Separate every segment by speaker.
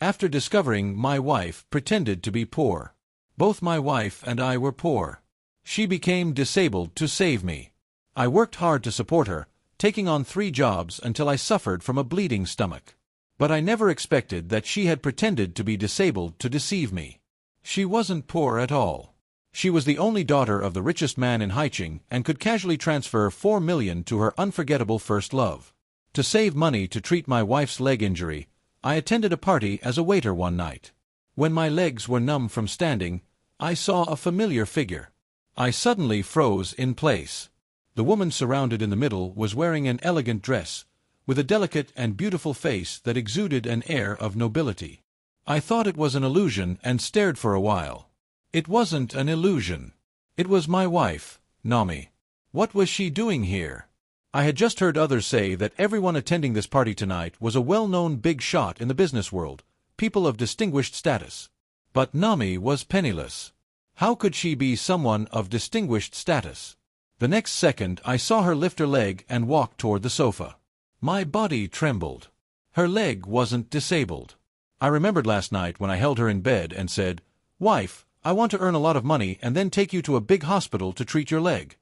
Speaker 1: After discovering my wife pretended to be poor. Both my wife and I were poor. She became disabled to save me. I worked hard to support her, taking on 3 jobs until I suffered from a bleeding stomach. But I never expected that she had pretended to be disabled to deceive me. She wasn't poor at all. She was the only daughter of the richest man in Haicheng and could casually transfer 4 million to her unforgettable first love. To save money to treat my wife's leg injury, I attended a party as a waiter one night. When my legs were numb from standing, I saw a familiar figure. I suddenly froze in place. The woman surrounded in the middle was wearing an elegant dress, with a delicate and beautiful face that exuded an air of nobility. I thought it was an illusion and stared for a while. It wasn't an illusion. It was my wife, Nami. What was she doing here? I had just heard others say that everyone attending this party tonight was a well-known big shot in the business world, people of distinguished status. But Nami was penniless. How could she be someone of distinguished status? The next second I saw her lift her leg and walk toward the sofa. My body trembled. Her leg wasn't disabled. I remembered last night when I held her in bed and said, "Wife, I want to earn a lot of money and then take you to a big hospital to treat your leg."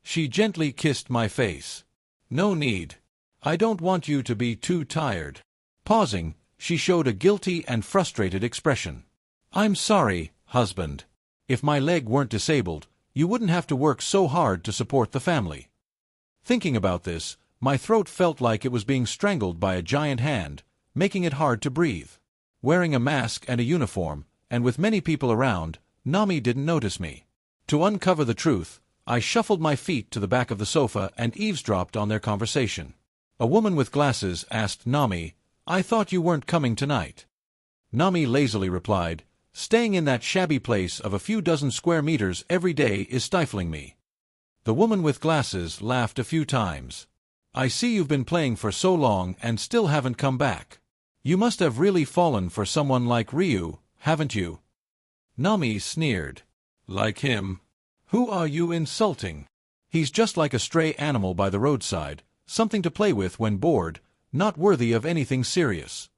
Speaker 1: She gently kissed my face. "No need. I don't want you to be too tired." Pausing, she showed a guilty and frustrated expression. "I'm sorry, husband. If my leg weren't disabled, you wouldn't have to work so hard to support the family." Thinking about this, my throat felt like it was being strangled by a giant hand, making it hard to breathe. Wearing a mask and a uniform, and with many people around, Nami didn't notice me. To uncover the truth, I shuffled my feet to the back of the sofa and eavesdropped on their conversation. A woman with glasses asked Nami, "I thought you weren't coming tonight." Nami lazily replied, "Staying in that shabby place of a few dozen square meters every day is stifling me." The woman with glasses laughed a few times. "I see you've been playing for so long and still haven't come back. You must have really fallen for someone like Ryu, haven't you?" Nami sneered. "Like him? Who are you insulting? He's just like a stray animal by the roadside, something to play with when bored, not worthy of anything serious.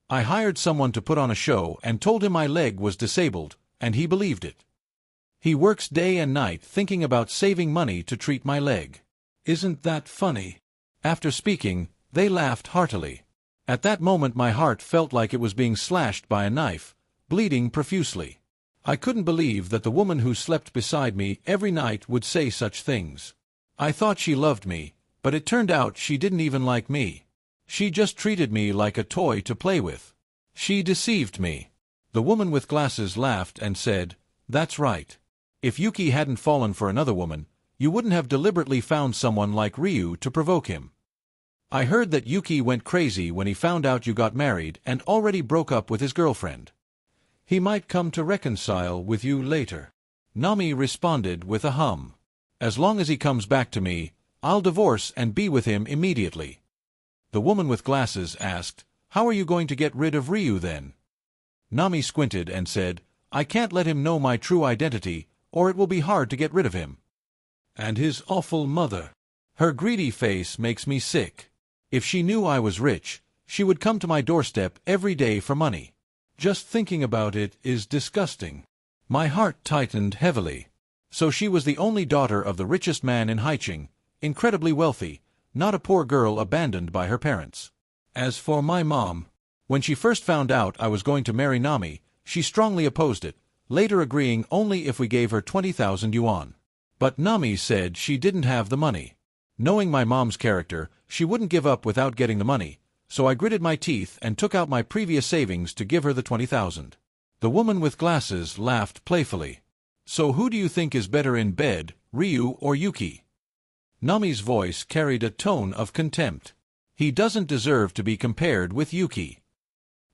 Speaker 1: I hired someone to put on a show and told him my leg was disabled, and he believed it. He works day and night thinking about saving money to treat my leg. Isn't that funny?" After speaking, they laughed heartily. At that moment my heart felt like it was being slashed by a knife, bleeding profusely. I couldn't believe that the woman who slept beside me every night would say such things. I thought she loved me, but it turned out she didn't even like me. She just treated me like a toy to play with. She deceived me. The woman with glasses laughed and said, "That's right. If Yuki hadn't fallen for another woman, you wouldn't have deliberately found someone like Ryu to provoke him. I heard that Yuki went crazy when he found out you got married and already broke up with his girlfriend. He might come to reconcile with you later." Nami responded with a hum. "As long as he comes back to me, I'll divorce and be with him immediately." The woman with glasses asked, "How are you going to get rid of Ryu then?" Nami squinted and said, "I can't let him know my true identity, or it will be hard to get rid of him. And his awful mother. Her greedy face makes me sick. If she knew I was rich, she would come to my doorstep every day for money. Just thinking about it is disgusting." My heart tightened heavily. So she was the only daughter of the richest man in Haicheng, incredibly wealthy, not a poor girl abandoned by her parents. As for my mom, when she first found out I was going to marry Nami, she strongly opposed it, later agreeing only if we gave her 20,000 yuan. But Nami said she didn't have the money. Knowing my mom's character, she wouldn't give up without getting the money, so I gritted my teeth and took out my previous savings to give her the 20,000. The woman with glasses laughed playfully. "So who do you think is better in bed, Ryu or Yuki?" Nami's voice carried a tone of contempt. "He doesn't deserve to be compared with Yuki."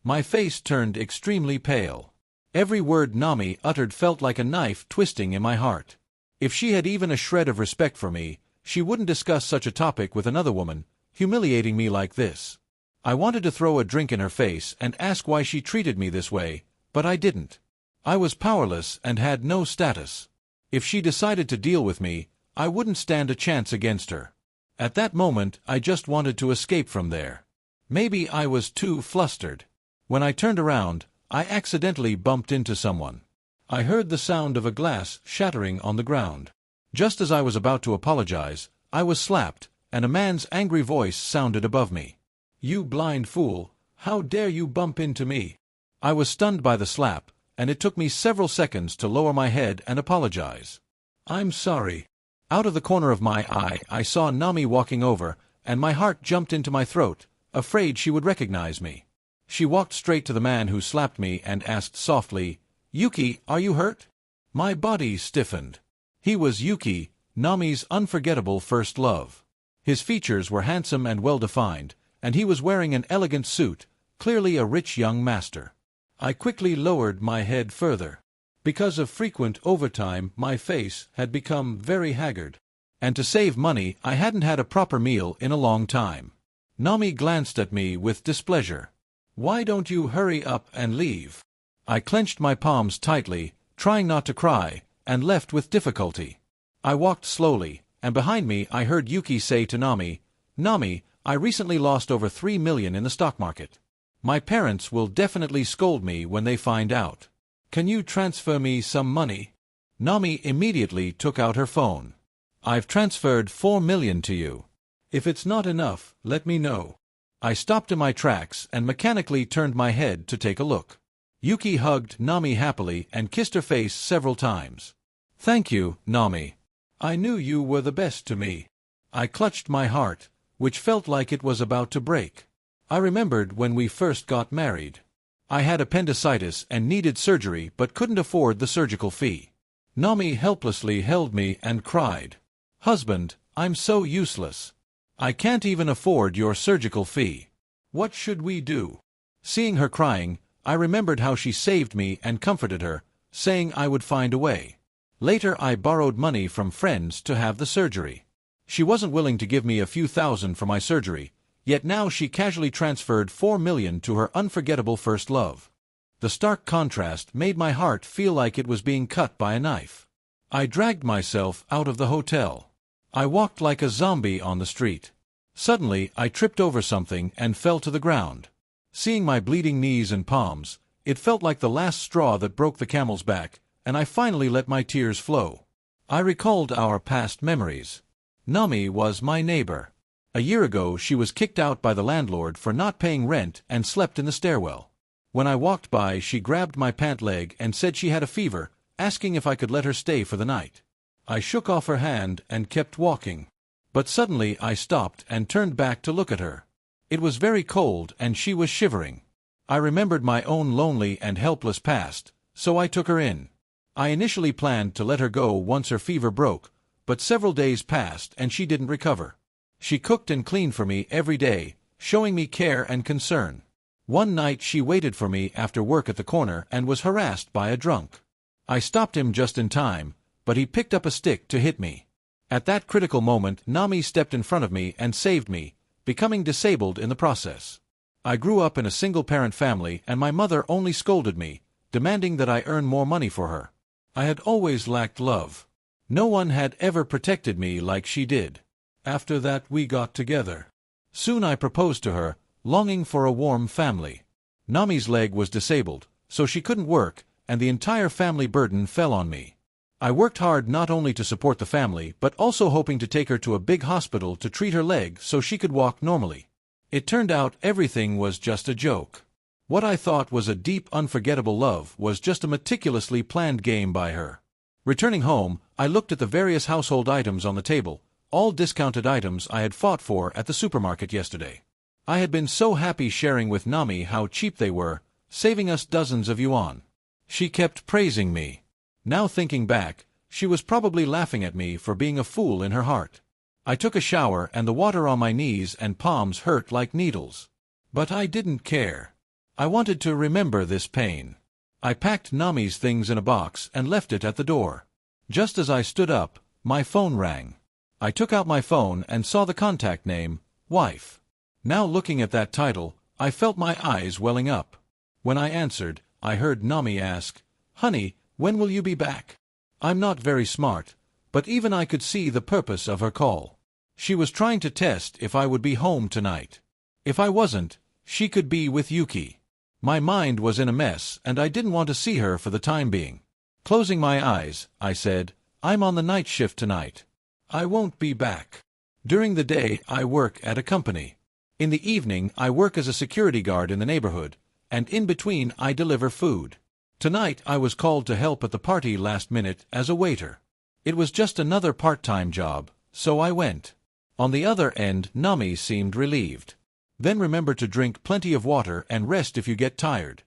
Speaker 1: My face turned extremely pale. Every word Nami uttered felt like a knife twisting in my heart. If she had even a shred of respect for me, she wouldn't discuss such a topic with another woman, humiliating me like this. I wanted to throw a drink in her face and ask why she treated me this way, but I didn't. I was powerless and had no status. If she decided to deal with me, I wouldn't stand a chance against her. At that moment, I just wanted to escape from there. Maybe I was too flustered. When I turned around, I accidentally bumped into someone. I heard the sound of a glass shattering on the ground. Just as I was about to apologize, I was slapped, and a man's angry voice sounded above me. "You blind fool, how dare you bump into me?" I was stunned by the slap, and it took me several seconds to lower my head and apologize. "I'm sorry." Out of the corner of my eye, I saw Nami walking over, and my heart jumped into my throat, afraid she would recognize me. She walked straight to the man who slapped me and asked softly, "Yuki, are you hurt?" My body stiffened. He was Yuki, Nami's unforgettable first love. His features were handsome and well-defined, and he was wearing an elegant suit, clearly a rich young master. I quickly lowered my head further. Because of frequent overtime, my face had become very haggard. And to save money, I hadn't had a proper meal in a long time. Nami glanced at me with displeasure. "Why don't you hurry up and leave?" I clenched my palms tightly, trying not to cry, and left with difficulty. I walked slowly, and behind me I heard Yuki say to Nami, "Nami, I recently lost over 3 million in the stock market. My parents will definitely scold me when they find out. Can you transfer me some money?" Nami immediately took out her phone. "I've transferred 4 million to you. If it's not enough, let me know." I stopped in my tracks and mechanically turned my head to take a look. Yuki hugged Nami happily and kissed her face several times. "Thank you, Nami. I knew you were the best to me." I clutched my heart, which felt like it was about to break. I remembered when we first got married. I had appendicitis and needed surgery but couldn't afford the surgical fee. Nami helplessly held me and cried, "Husband, I'm so useless. I can't even afford your surgical fee. What should we do?" Seeing her crying, I remembered how she saved me and comforted her, saying I would find a way. Later I borrowed money from friends to have the surgery. She wasn't willing to give me a few thousand for my surgery, yet now she casually transferred 4 million to her unforgettable first love. The stark contrast made my heart feel like it was being cut by a knife. I dragged myself out of the hotel. I walked like a zombie on the street. Suddenly, I tripped over something and fell to the ground. Seeing my bleeding knees and palms, it felt like the last straw that broke the camel's back, and I finally let my tears flow. I recalled our past memories. Nami was my neighbor. A year ago, she was kicked out by the landlord for not paying rent and slept in the stairwell. When I walked by, she grabbed my pant leg and said she had a fever, asking if I could let her stay for the night. I shook off her hand and kept walking. But suddenly I stopped and turned back to look at her. It was very cold and she was shivering. I remembered my own lonely and helpless past, so I took her in. I initially planned to let her go once her fever broke, but several days passed and she didn't recover. She cooked and cleaned for me every day, showing me care and concern. One night she waited for me after work at the corner and was harassed by a drunk. I stopped him just in time, but he picked up a stick to hit me. At that critical moment, Nami stepped in front of me and saved me, becoming disabled in the process. I grew up in a single-parent family and my mother only scolded me, demanding that I earn more money for her. I had always lacked love. No one had ever protected me like she did. After that we got together. Soon I proposed to her, longing for a warm family. Nami's leg was disabled, so she couldn't work, and the entire family burden fell on me. I worked hard not only to support the family, but also hoping to take her to a big hospital to treat her leg so she could walk normally. It turned out everything was just a joke. What I thought was a deep, unforgettable love was just a meticulously planned game by her. Returning home, I looked at the various household items on the table, all discounted items I had fought for at the supermarket yesterday. I had been so happy sharing with Nami how cheap they were, saving us dozens of yuan. She kept praising me. Now thinking back, she was probably laughing at me for being a fool in her heart. I took a shower and the water on my knees and palms hurt like needles. But I didn't care. I wanted to remember this pain. I packed Nami's things in a box and left it at the door. Just as I stood up, my phone rang. I took out my phone and saw the contact name, wife. Now looking at that title, I felt my eyes welling up. When I answered, I heard Nami ask, "Honey, when will you be back?" I'm not very smart, but even I could see the purpose of her call. She was trying to test if I would be home tonight. If I wasn't, she could be with Yuki. My mind was in a mess and I didn't want to see her for the time being. Closing my eyes, I said, "I'm on the night shift tonight. I won't be back. During the day, I work at a company. In the evening, I work as a security guard in the neighborhood, and in between, I deliver food. Tonight, I was called to help at the party last minute as a waiter. It was just another part-time job, so I went." On the other end, Nami seemed relieved. "Then remember to drink plenty of water and rest if you get tired."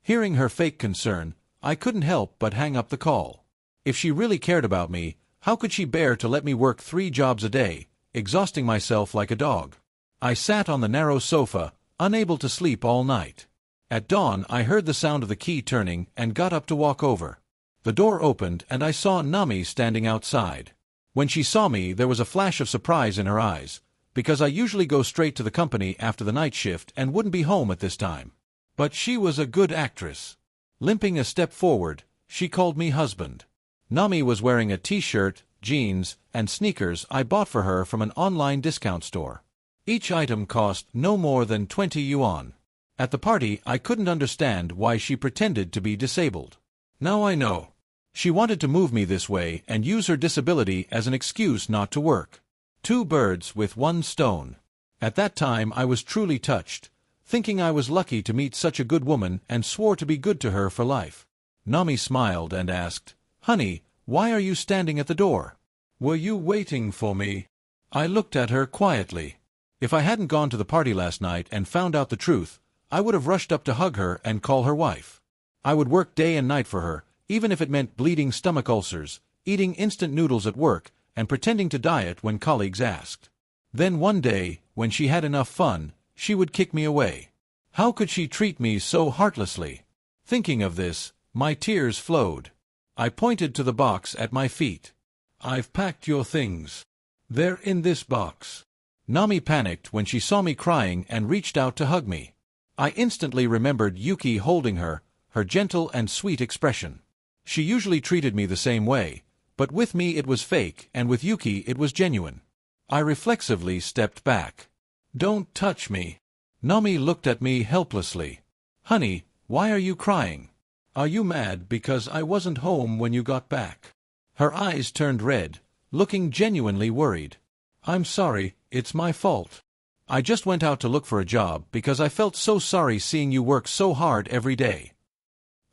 Speaker 1: Hearing her fake concern, I couldn't help but hang up the call. If she really cared about me, how could she bear to let me work 3 jobs a day, exhausting myself like a dog? I sat on the narrow sofa, unable to sleep all night. At dawn, I heard the sound of the key turning and got up to walk over. The door opened and I saw Nami standing outside. When she saw me, there was a flash of surprise in her eyes, because I usually go straight to the company after the night shift and wouldn't be home at this time. But she was a good actress. Limping a step forward, she called me husband. Nami was wearing a t-shirt, jeans, and sneakers I bought for her from an online discount store. Each item cost no more than 20 yuan. At the party, I couldn't understand why she pretended to be disabled. Now I know. She wanted to move me this way and use her disability as an excuse not to work. 2 birds with 1 stone. At that time I was truly touched, thinking I was lucky to meet such a good woman and swore to be good to her for life. Nami smiled and asked, "Honey, why are you standing at the door? Were you waiting for me?" I looked at her quietly. If I hadn't gone to the party last night and found out the truth, I would have rushed up to hug her and call her wife. I would work day and night for her, even if it meant bleeding stomach ulcers, eating instant noodles at work, and pretending to diet when colleagues asked. Then one day, when she had enough fun, she would kick me away. How could she treat me so heartlessly? Thinking of this, my tears flowed. I pointed to the box at my feet. "I've packed your things. They're in this box." Nami panicked when she saw me crying and reached out to hug me. I instantly remembered Yuki holding her gentle and sweet expression. She usually treated me the same way, but with me it was fake and with Yuki it was genuine. I reflexively stepped back. "Don't touch me." Nami looked at me helplessly. "Honey, why are you crying? Are you mad because I wasn't home when you got back?" Her eyes turned red, looking genuinely worried. "I'm sorry, it's my fault. I just went out to look for a job because I felt so sorry seeing you work so hard every day.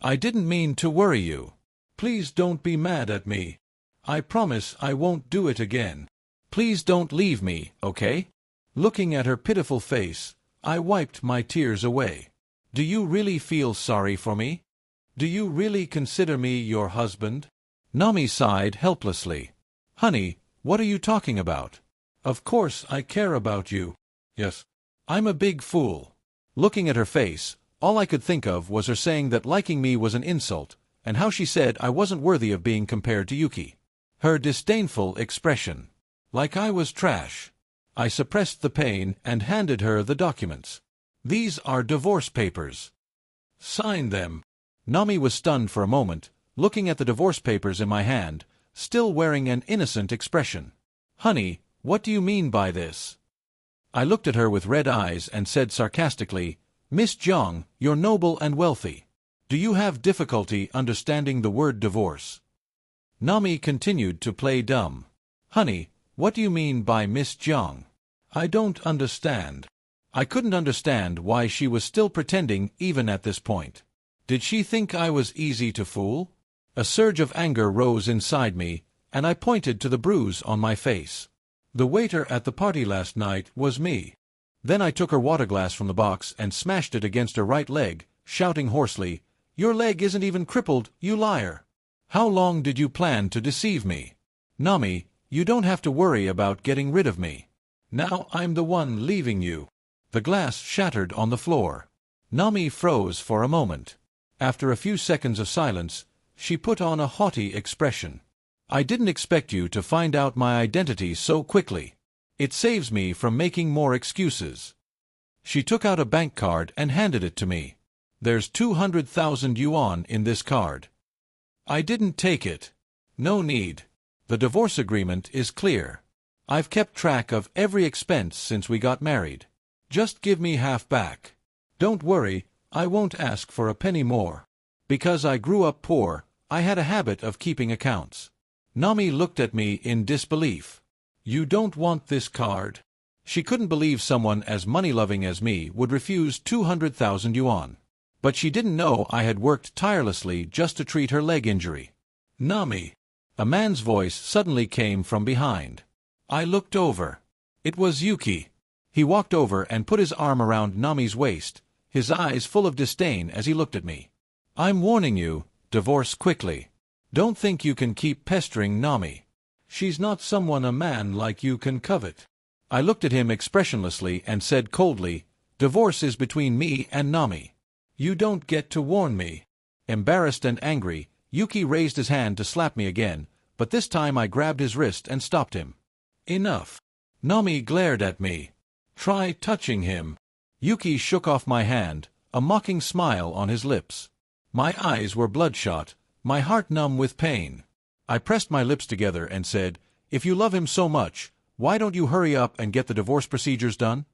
Speaker 1: I didn't mean to worry you. Please don't be mad at me. I promise I won't do it again. Please don't leave me, okay?" Looking at her pitiful face, I wiped my tears away. "Do you really feel sorry for me? Do you really consider me your husband?" Nami sighed helplessly. "Honey, what are you talking about? Of course I care about you. Yes. I'm a big fool." Looking at her face, all I could think of was her saying that liking me was an insult, and how she said I wasn't worthy of being compared to Yuki. Her disdainful expression. Like I was trash. I suppressed the pain and handed her the documents. "These are divorce papers. Sign them." Nami was stunned for a moment, looking at the divorce papers in my hand, still wearing an innocent expression. "Honey, what do you mean by this?" I looked at her with red eyes and said sarcastically, "Miss Jiang, you're noble and wealthy. Do you have difficulty understanding the word divorce?" Nami continued to play dumb. "Honey, what do you mean by Miss Jiang? I don't understand." I couldn't understand why she was still pretending even at this point. Did she think I was easy to fool? A surge of anger rose inside me, and I pointed to the bruise on my face. "The waiter at the party last night was me." Then I took her water glass from the box and smashed it against her right leg, shouting hoarsely, "Your leg isn't even crippled, you liar! How long did you plan to deceive me? Nami, you don't have to worry about getting rid of me. Now I'm the one leaving you." The glass shattered on the floor. Nami froze for a moment. After a few seconds of silence, she put on a haughty expression. "I didn't expect you to find out my identity so quickly. It saves me from making more excuses." She took out a bank card and handed it to me. "There's 200,000 yuan in this card." I didn't take it. "No need. The divorce agreement is clear. I've kept track of every expense since we got married. Just give me half back. Don't worry, I won't ask for a penny more. Because I grew up poor, I had a habit of keeping accounts. Nami looked at me in disbelief. You don't want this card? She couldn't believe someone as money-loving as me would refuse 200,000 yuan. But she didn't know I had worked tirelessly just to treat her leg injury. Nami. A man's voice suddenly came from behind. I looked over. It was Yuki. He walked over and put his arm around Nami's waist, his eyes full of disdain as he looked at me. I'm warning you, divorce quickly. Don't think you can keep pestering Nami. She's not someone a man like you can covet. I looked at him expressionlessly and said coldly, divorce is between me and Nami. You don't get to warn me. Embarrassed and angry, Yuki raised his hand to slap me again, but this time I grabbed his wrist and stopped him. Enough. Nami glared at me. Try touching him. Yuki shook off my hand, a mocking smile on his lips. My eyes were bloodshot, my heart numb with pain. I pressed my lips together and said, if you love him so much, why don't you hurry up and get the divorce procedures done?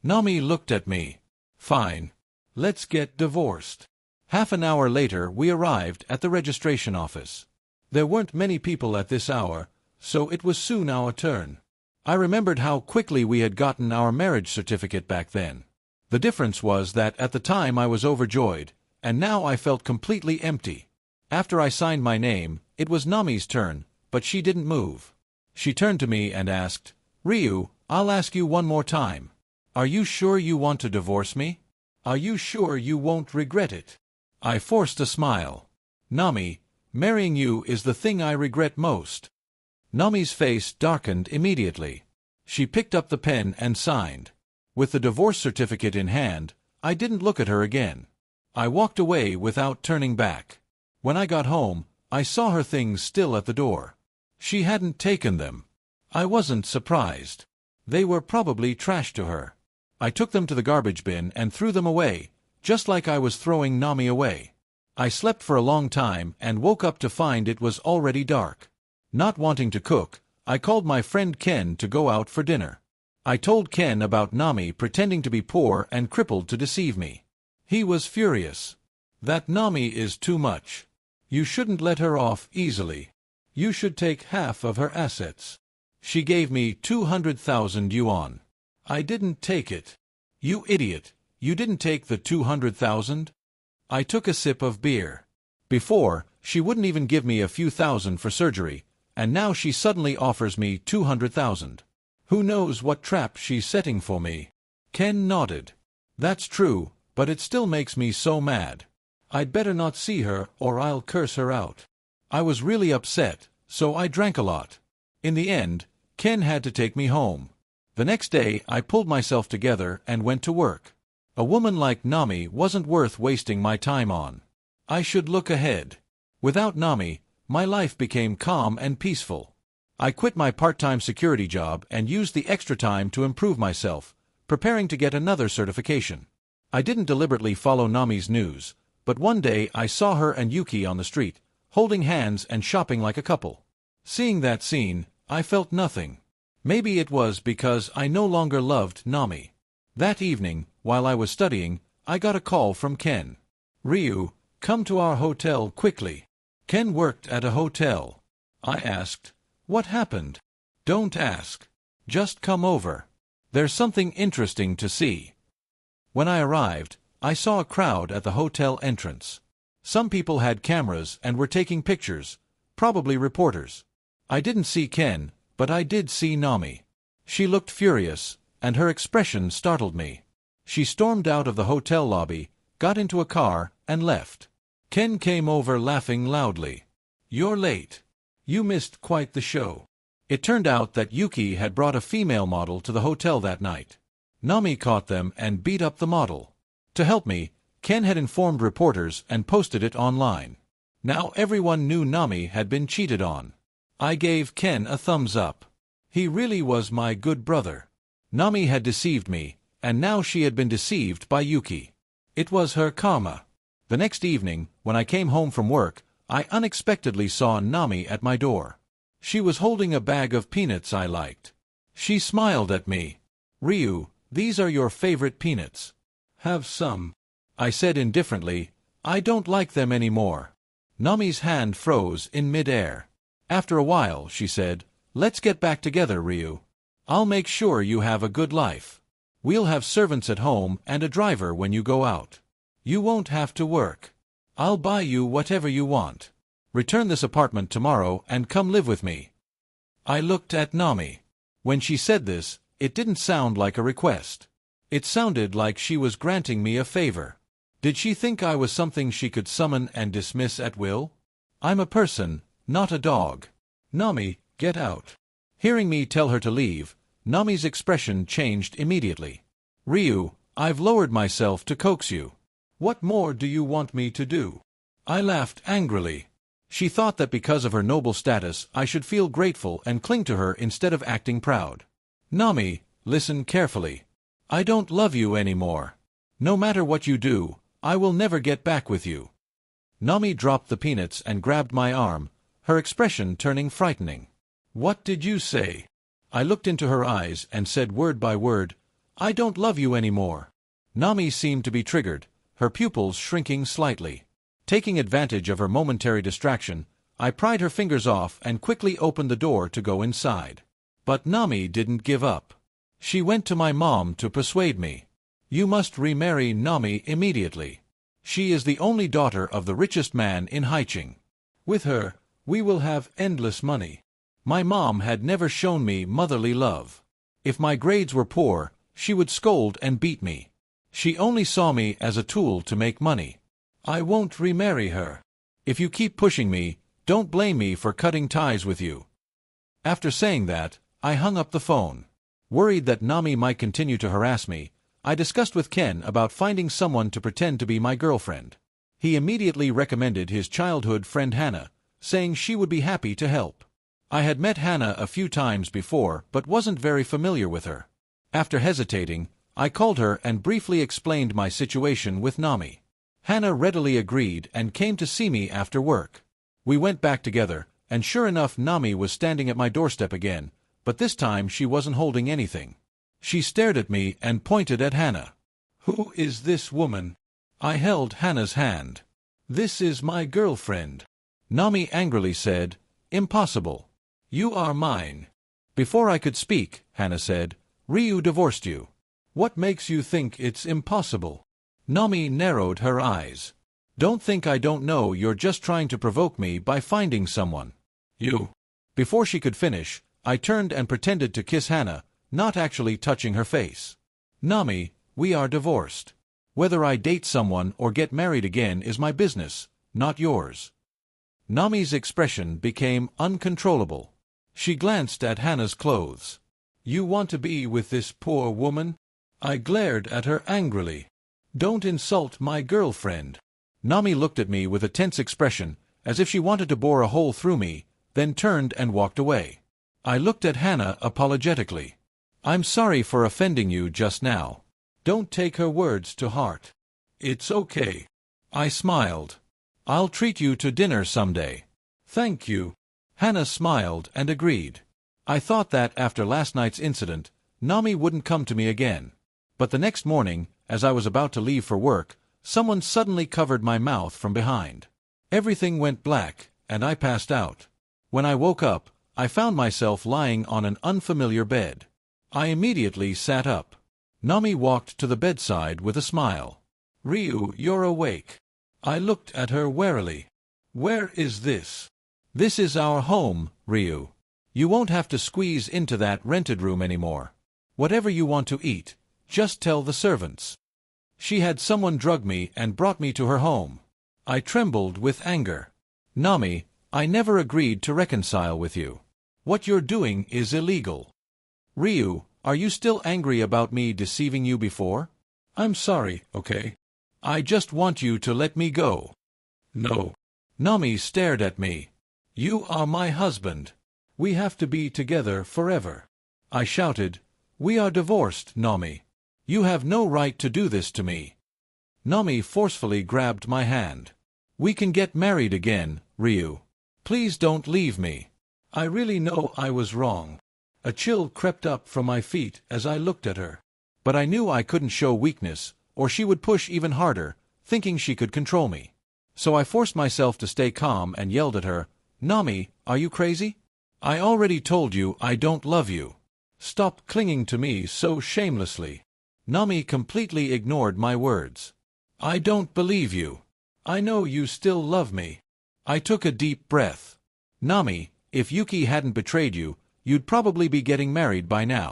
Speaker 1: Nami looked at me. Fine. Let's get divorced. Half an hour later we arrived at the registration office. There weren't many people at this hour, so it was soon our turn. I remembered how quickly we had gotten our marriage certificate back then. The difference was that at the time I was overjoyed, and now I felt completely empty. After I signed my name, it was Nami's turn, but she didn't move. She turned to me and asked, Ryu, I'll ask you one more time. Are you sure you want to divorce me? Are you sure you won't regret it? I forced a smile. Nami, marrying you is the thing I regret most. Nami's face darkened immediately. She picked up the pen and signed. With the divorce certificate in hand, I didn't look at her again. I walked away without turning back. When I got home, I saw her things still at the door. She hadn't taken them. I wasn't surprised. They were probably trash to her. I took them to the garbage bin and threw them away, just like I was throwing Nami away. I slept for a long time and woke up to find it was already dark. Not wanting to cook, I called my friend Ken to go out for dinner. I told Ken about Nami pretending to be poor and crippled to deceive me. He was furious. That Nami is too much. You shouldn't let her off easily. You should take half of her assets. She gave me 200,000 yuan. I didn't take it. You idiot, you didn't take the 200,000? I took a sip of beer. Before, she wouldn't even give me a few thousand for surgery, and now she suddenly offers me 200,000. Who knows what trap she's setting for me? Ken nodded. That's true, but it still makes me so mad. I'd better not see her or I'll curse her out. I was really upset, so I drank a lot. In the end, Ken had to take me home. The next day I pulled myself together and went to work. A woman like Nami wasn't worth wasting my time on. I should look ahead. Without Nami, my life became calm and peaceful. I quit my part-time security job and used the extra time to improve myself, preparing to get another certification. I didn't deliberately follow Nami's news, but one day I saw her and Yuki on the street, holding hands and shopping like a couple. Seeing that scene, I felt nothing. Maybe it was because I no longer loved Nami. That evening, while I was studying, I got a call from Ken. Ryu, come to our hotel quickly. Ken worked at a hotel. I asked, what happened? Don't ask. Just come over. There's something interesting to see. When I arrived, I saw a crowd at the hotel entrance. Some people had cameras and were taking pictures, probably reporters. I didn't see Ken, but I did see Nami. She looked furious, and her expression startled me. She stormed out of the hotel lobby, got into a car, and left. Ken came over laughing loudly. You're late. You missed quite the show. It turned out that Yuki had brought a female model to the hotel that night. Nami caught them and beat up the model. To help me, Ken had informed reporters and posted it online. Now everyone knew Nami had been cheated on. I gave Ken a thumbs up. He really was my good brother. Nami had deceived me, and now she had been deceived by Yuki. It was her karma. The next evening, when I came home from work, I unexpectedly saw Nami at my door. She was holding a bag of peanuts I liked. She smiled at me. Ryu, these are your favorite peanuts. Have some. I said indifferently, I don't like them anymore. Nami's hand froze in mid-air. After a while, she said, let's get back together, Ryu. I'll make sure you have a good life. We'll have servants at home and a driver when you go out. You won't have to work. I'll buy you whatever you want. Return this apartment tomorrow and come live with me. I looked at Nami. When she said this, it didn't sound like a request. It sounded like she was granting me a favor. Did she think I was something she could summon and dismiss at will? I'm a person, not a dog. Nami, get out. Hearing me tell her to leave, Nami's expression changed immediately. Ryu, I've lowered myself to coax you. What more do you want me to do? I laughed angrily. She thought that because of her noble status I should feel grateful and cling to her instead of acting proud. Nami, listen carefully. I don't love you anymore. No matter what you do, I will never get back with you. Nami dropped the peanuts and grabbed my arm, her expression turning frightening. What did you say? I looked into her eyes and said word by word, I don't love you anymore. Nami seemed to be triggered, her pupils shrinking slightly. Taking advantage of her momentary distraction, I pried her fingers off and quickly opened the door to go inside. But Nami didn't give up. She went to my mom to persuade me. You must remarry Nami immediately. She is the only daughter of the richest man in Haicheng. With her, we will have endless money. My mom had never shown me motherly love. If my grades were poor, she would scold and beat me. She only saw me as a tool to make money. I won't remarry her. If you keep pushing me, don't blame me for cutting ties with you. After saying that, I hung up the phone. Worried that Nami might continue to harass me, I discussed with Ken about finding someone to pretend to be my girlfriend. He immediately recommended his childhood friend Hannah, saying she would be happy to help. I had met Hannah a few times before but wasn't very familiar with her. After hesitating, I called her and briefly explained my situation with Nami. Hannah readily agreed and came to see me after work. We went back together, and sure enough Nami was standing at my doorstep again, but this time she wasn't holding anything. She stared at me and pointed at Hannah. Who is this woman? I held Hannah's hand. This is my girlfriend. Nami angrily said, Impossible. You are mine. Before I could speak, Hannah said, Ryu divorced you. What makes you think it's impossible? Nami narrowed her eyes. Don't think I don't know you're just trying to provoke me by finding someone. You. Before she could finish, I turned and pretended to kiss Hannah, not actually touching her face. Nami, we are divorced. Whether I date someone or get married again is my business, not yours. Nami's expression became uncontrollable. She glanced at Hannah's clothes. You want to be with this poor woman? I glared at her angrily. Don't insult my girlfriend. Nami looked at me with a tense expression, as if she wanted to bore a hole through me, then turned and walked away. I looked at Hannah apologetically. I'm sorry for offending you just now. Don't take her words to heart. It's okay. I smiled. I'll treat you to dinner someday. Thank you. Hannah smiled and agreed. I thought that after last night's incident, Nami wouldn't come to me again. But the next morning, as I was about to leave for work, someone suddenly covered my mouth from behind. Everything went black, and I passed out. When I woke up, I found myself lying on an unfamiliar bed. I immediately sat up. Nami walked to the bedside with a smile. Ryu, you're awake. I looked at her warily. Where is this? This is our home, Ryu. You won't have to squeeze into that rented room anymore. Whatever you want to eat, just tell the servants. She had someone drug me and brought me to her home. I trembled with anger. Nami, I never agreed to reconcile with you. What you're doing is illegal. Ryu, are you still angry about me deceiving you before? I'm sorry, okay? I just want you to let me go. No. Nami stared at me. You are my husband. We have to be together forever. I shouted, We are divorced, Nami. You have no right to do this to me. Nami forcefully grabbed my hand. We can get married again, Ryu. Please don't leave me. I really know I was wrong. A chill crept up from my feet as I looked at her. But I knew I couldn't show weakness, or she would push even harder, thinking she could control me. So I forced myself to stay calm and yelled at her, "Nami, are you crazy? I already told you I don't love you. Stop clinging to me so shamelessly." Nami completely ignored my words. "I don't believe you. I know you still love me." I took a deep breath. "Nami, if Yuki hadn't betrayed you, you'd probably be getting married by now.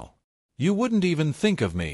Speaker 1: You wouldn't even think of me.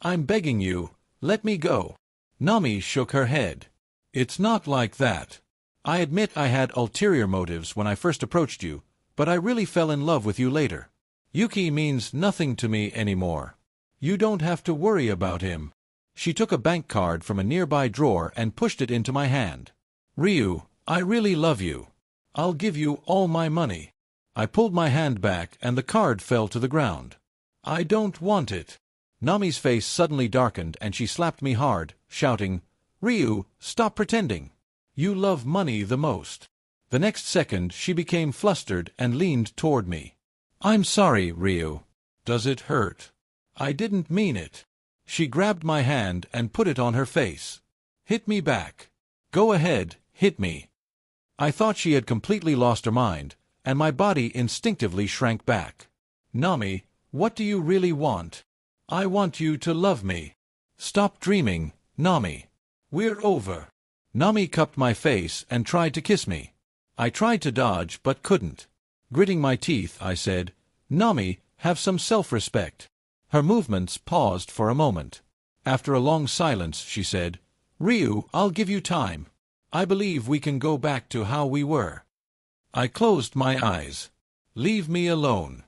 Speaker 1: I'm begging you, let me go." Nami shook her head. "It's not like that. I admit I had ulterior motives when I first approached you, but I really fell in love with you later. Yuki means nothing to me anymore. You don't have to worry about him." She took a bank card from a nearby drawer and pushed it into my hand. "Ryu, I really love you. I'll give you all my money." I pulled my hand back and the card fell to the ground. "I don't want it." Nami's face suddenly darkened and she slapped me hard, shouting, "Ryu, stop pretending. You love money the most." The next second she became flustered and leaned toward me. "I'm sorry, Ryu. Does it hurt? I didn't mean it." She grabbed my hand and put it on her face. "Hit me back. Go ahead, hit me." I thought she had completely lost her mind, and my body instinctively shrank back. "Nami, what do you really want?" "I want you to love me." "Stop dreaming, Nami. We're over." Nami cupped my face and tried to kiss me. I tried to dodge but couldn't. Gritting my teeth, I said, "Nami, have some self-respect." Her movements paused for a moment. After a long silence, she said, "Ryu, I'll give you time. I believe we can go back to how we were." I closed my eyes. "Leave me alone.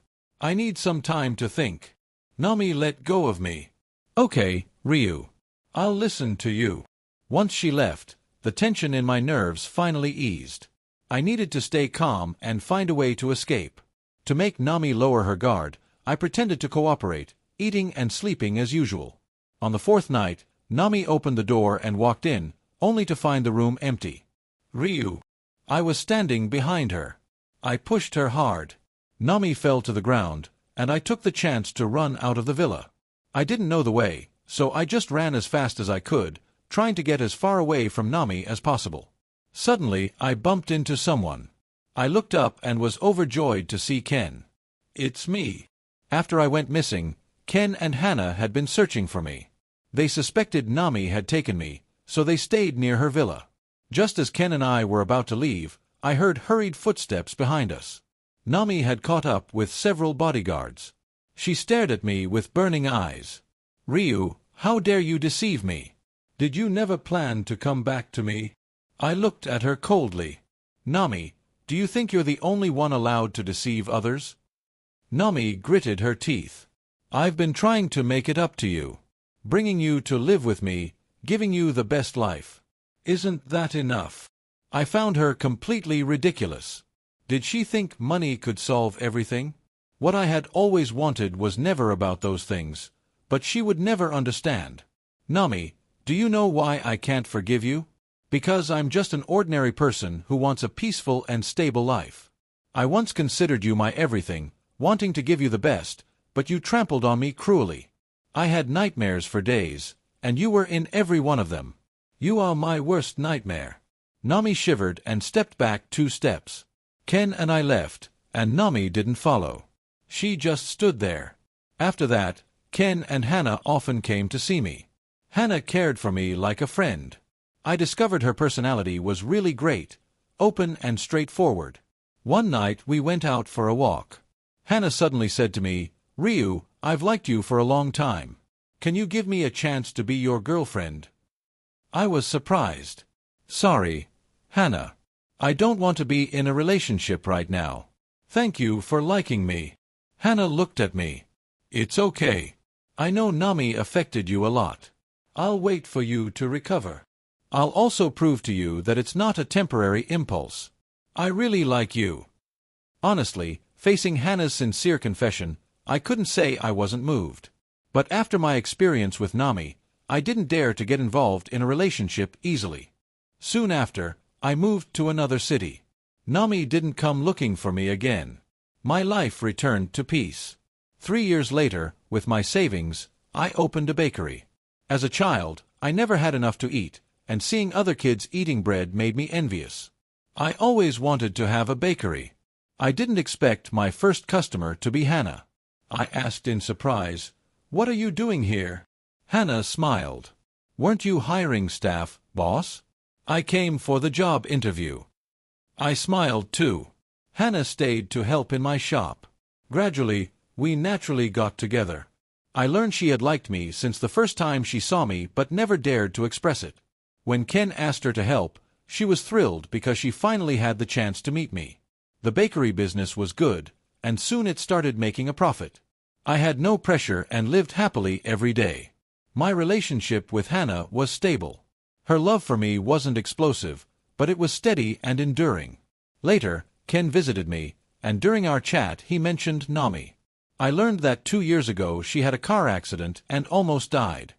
Speaker 1: I need some time to think." Nami let go of me. "Okay, Ryu. I'll listen to you." Once she left, the tension in my nerves finally eased. I needed to stay calm and find a way to escape. To make Nami lower her guard, I pretended to cooperate, eating and sleeping as usual. On the fourth night, Nami opened the door and walked in, only to find the room empty. "Ryu." I was standing behind her. I pushed her hard. Nami fell to the ground, and I took the chance to run out of the villa. I didn't know the way, so I just ran as fast as I could, trying to get as far away from Nami as possible. Suddenly, I bumped into someone. I looked up and was overjoyed to see Ken. "It's me." After I went missing, Ken and Hana had been searching for me. They suspected Nami had taken me, so they stayed near her villa. Just as Ken and I were about to leave, I heard hurried footsteps behind us. Nami had caught up with several bodyguards. She stared at me with burning eyes. "Ryu, how dare you deceive me? Did you never plan to come back to me?" I looked at her coldly. "Nami, do you think you're the only one allowed to deceive others?" Nami gritted her teeth. "I've been trying to make it up to you. Bringing you to live with me, giving you the best life. Isn't that enough?" I found her completely ridiculous. Did she think money could solve everything? What I had always wanted was never about those things, but she would never understand. "Nami, do you know why I can't forgive you? Because I'm just an ordinary person who wants a peaceful and stable life. I once considered you my everything, wanting to give you the best, but you trampled on me cruelly. I had nightmares for days, and you were in every one of them. You are my worst nightmare." Nami shivered and stepped back 2 steps. Ken and I left, and Nami didn't follow. She just stood there. After that, Ken and Hana often came to see me. Hana cared for me like a friend. I discovered her personality was really great, open and straightforward. One night we went out for a walk. Hana suddenly said to me, "Ryu, I've liked you for a long time. Can you give me a chance to be your girlfriend?" I was surprised. "Sorry, Hana. I don't want to be in a relationship right now. Thank you for liking me." Hana looked at me. "It's okay. I know Nami affected you a lot. I'll wait for you to recover. I'll also prove to you that it's not a temporary impulse. I really like you." Honestly, facing Hana's sincere confession, I couldn't say I wasn't moved. But after my experience with Nami, I didn't dare to get involved in a relationship easily. Soon after, I moved to another city. Nami didn't come looking for me again. My life returned to peace. 3 years later, with my savings, I opened a bakery. As a child, I never had enough to eat, and seeing other kids eating bread made me envious. I always wanted to have a bakery. I didn't expect my first customer to be Hannah. I asked in surprise, "What are you doing here?" Hannah smiled. "Weren't you hiring staff, boss?" "I came for the job interview." I smiled too. Hannah stayed to help in my shop. Gradually, we naturally got together. I learned she had liked me since the first time she saw me but never dared to express it. When Ken asked her to help, she was thrilled because she finally had the chance to meet me. The bakery business was good, and soon it started making a profit. I had no pressure and lived happily every day. My relationship with Hannah was stable. Her love for me wasn't explosive, but it was steady and enduring. Later, Ken visited me, and during our chat he mentioned Nami. I learned that 2 years ago she had a car accident and almost died.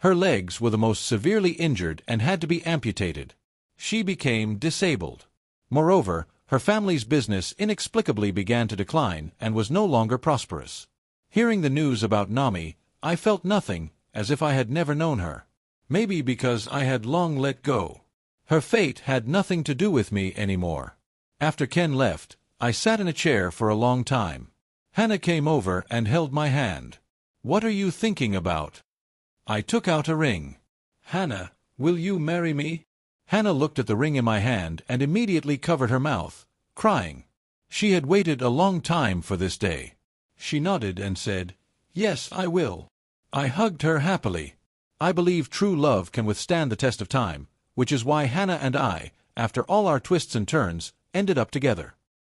Speaker 1: Her legs were the most severely injured and had to be amputated. She became disabled. Moreover, her family's business inexplicably began to decline and was no longer prosperous. Hearing the news about Nami, I felt nothing, as if I had never known her. Maybe because I had long let go. Her fate had nothing to do with me anymore. After Ken left, I sat in a chair for a long time. Hannah came over and held my hand. "What are you thinking about?" I took out a ring. "Hannah, will you marry me?" Hannah looked at the ring in my hand and immediately covered her mouth, crying. She had waited a long time for this day. She nodded and said, "Yes, I will." I hugged her happily. I believe true love can withstand the test of time, which is why Hannah and I, after all our twists and turns, ended up together.